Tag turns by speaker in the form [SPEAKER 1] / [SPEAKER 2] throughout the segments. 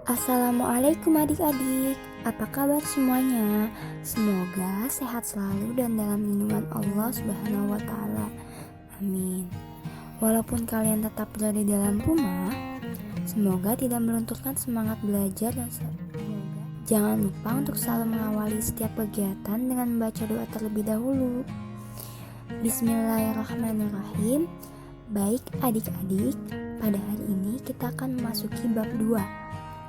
[SPEAKER 1] Assalamualaikum adik-adik, apa kabar semuanya? Semoga sehat selalu dan dalam lindungan Allah Subhanahu wa Ta'ala. Amin. Walaupun kalian tetap berada di dalam rumah, semoga tidak melunturkan semangat belajar dan jangan lupa untuk selalu mengawali setiap kegiatan dengan membaca doa terlebih dahulu. Bismillahirrahmanirrahim. Baik adik-adik, pada hari ini kita akan memasuki bab 2,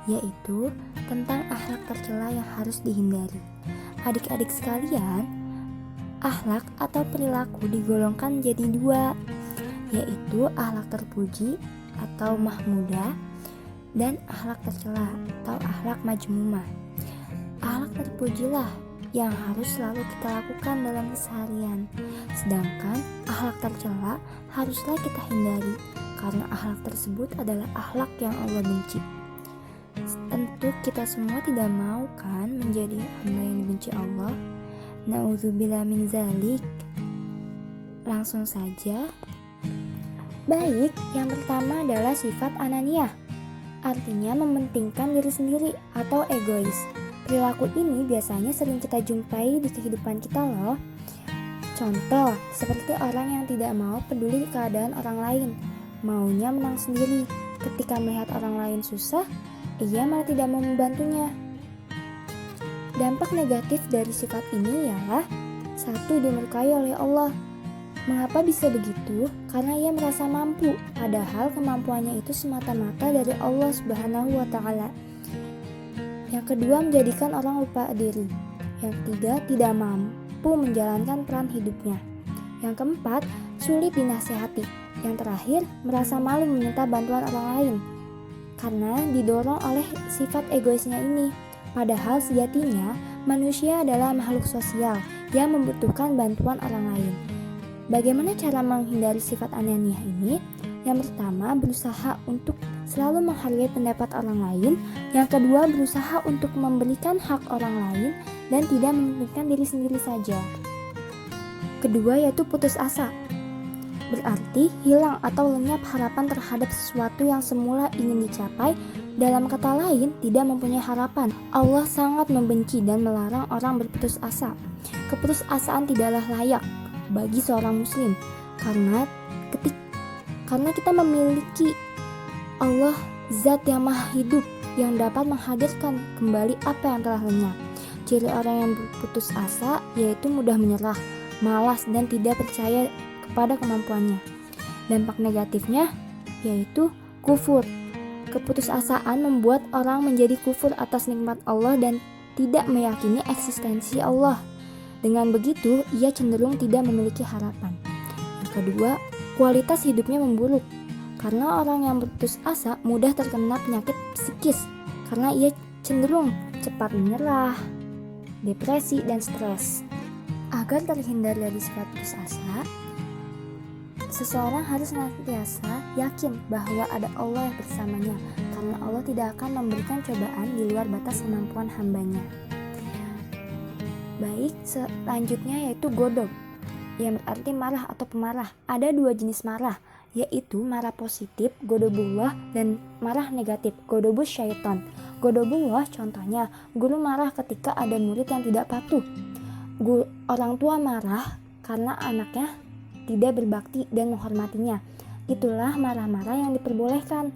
[SPEAKER 1] yaitu tentang akhlak tercela yang harus dihindari. Adik-adik sekalian, akhlak atau perilaku digolongkan jadi 2, yaitu akhlak terpuji atau mahmudah dan akhlak tercela atau akhlak majmumah. Akhlak terpujilah yang harus selalu kita lakukan dalam keseharian, sedangkan akhlak tercela haruslah kita hindari karena akhlak tersebut adalah akhlak yang Allah benci. Tentu kita semua tidak mau kan menjadi hamba yang dibenci Allah. Na'udzubillah min zalik. Langsung saja. Baik, yang pertama adalah sifat ananiyah, artinya mementingkan diri sendiri atau egois. Perilaku ini biasanya sering kita jumpai di kehidupan kita loh. Contoh, seperti orang yang tidak mau peduli keadaan orang lain, maunya menang sendiri. Ketika melihat orang lain susah, ia malah tidak mau membantunya. Dampak negatif dari sifat ini ialah 1. Dimurkai oleh Allah. Mengapa bisa begitu? Karena ia merasa mampu, padahal kemampuannya itu semata-mata dari Allah Subhanahu wa Ta'ala. Yang kedua, menjadikan orang lupa diri. Yang ketiga, tidak mampu menjalankan peran hidupnya. Yang keempat, sulit dinasihati. Yang terakhir, merasa malu meminta bantuan orang lain karena didorong oleh sifat egoisnya ini. Padahal sejatinya manusia adalah makhluk sosial yang membutuhkan bantuan orang lain. Bagaimana cara menghindari sifat ananiyah ini? Yang pertama, berusaha untuk selalu menghargai pendapat orang lain. Yang kedua, berusaha untuk memberikan hak orang lain dan tidak mementingkan diri sendiri saja. Kedua, yaitu putus asa. Berarti hilang atau lenyap harapan terhadap sesuatu yang semula ingin dicapai. Dalam kata lain, tidak mempunyai harapan. Allah sangat membenci dan melarang orang berputus asa. Keputusasaan tidaklah layak bagi seorang muslim karena kita memiliki Allah, zat yang maha hidup yang dapat menghadirkan kembali apa yang telah lenyap. Ciri orang yang berputus asa yaitu mudah menyerah, malas dan tidak percaya pada kemampuannya. Dampak negatifnya yaitu kufur. Keputusasaan membuat orang menjadi kufur atas nikmat Allah dan tidak meyakini eksistensi Allah. Dengan begitu, ia cenderung tidak memiliki harapan. Yang kedua, kualitas hidupnya memburuk. Karena orang yang berputus asa mudah terkena penyakit psikis karena ia cenderung cepat menyerah, depresi dan stres. Agar terhindar dari sifat putus asa, seseorang harus senantiasa yakin bahwa ada Allah yang bersamanya, karena Allah tidak akan memberikan cobaan di luar batas kemampuan hambanya. Baik, selanjutnya yaitu godob, yang berarti marah atau pemarah. Ada 2 jenis marah, yaitu marah positif, godobullah, dan marah negatif, godobus syaiton. Godobullah contohnya, guru marah ketika ada murid yang tidak patuh. Orang tua marah karena anaknya tidak berbakti dan menghormatinya. Itulah marah-marah yang diperbolehkan.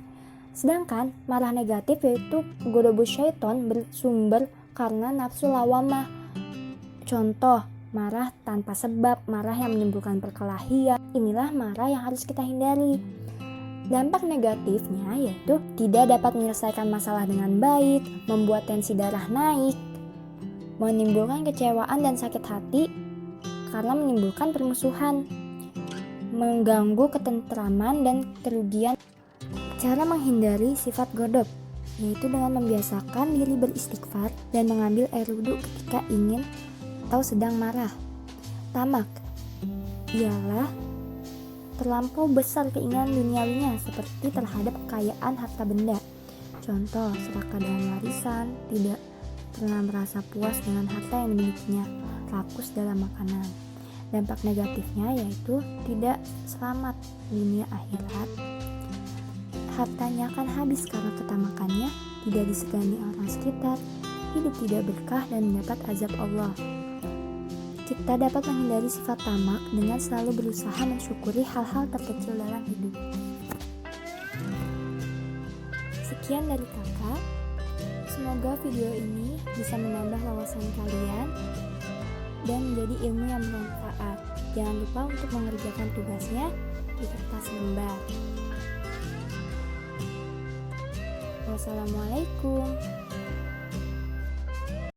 [SPEAKER 1] Sedangkan marah negatif yaitu godobus syaiton bersumber karena nafsu lawamah. Contoh, marah tanpa sebab, marah yang menimbulkan perkelahian. Inilah marah yang harus kita hindari. Dampak negatifnya yaitu tidak dapat menyelesaikan masalah dengan baik, membuat tensi darah naik, menimbulkan kecewaan dan sakit hati karena menimbulkan permusuhan, mengganggu ketentraman dan kerugian. Cara menghindari sifat godob yaitu dengan membiasakan diri beristighfar dan mengambil air wudhu ketika ingin atau sedang marah. Tamak ialah terlampau besar keinginan duniawinya seperti terhadap kekayaan harta benda. Contoh, serakah dengan warisan, tidak pernah merasa puas dengan harta yang dimilikinya, rakus dalam makanan. Dampak negatifnya yaitu tidak selamat dunia akhirat, hartanya akan habis karena ketamakannya, tidak disegani orang sekitar, hidup tidak berkah dan mendapat azab Allah. Kita dapat menghindari sifat tamak dengan selalu berusaha mensyukuri hal-hal terkecil dalam hidup. Sekian dari kakak. Semoga video ini bisa menambah wawasan kalian dan menjadi ilmu yang bermanfaat. Jangan lupa untuk mengerjakan tugasnya di kertas lembar. Wassalamualaikum.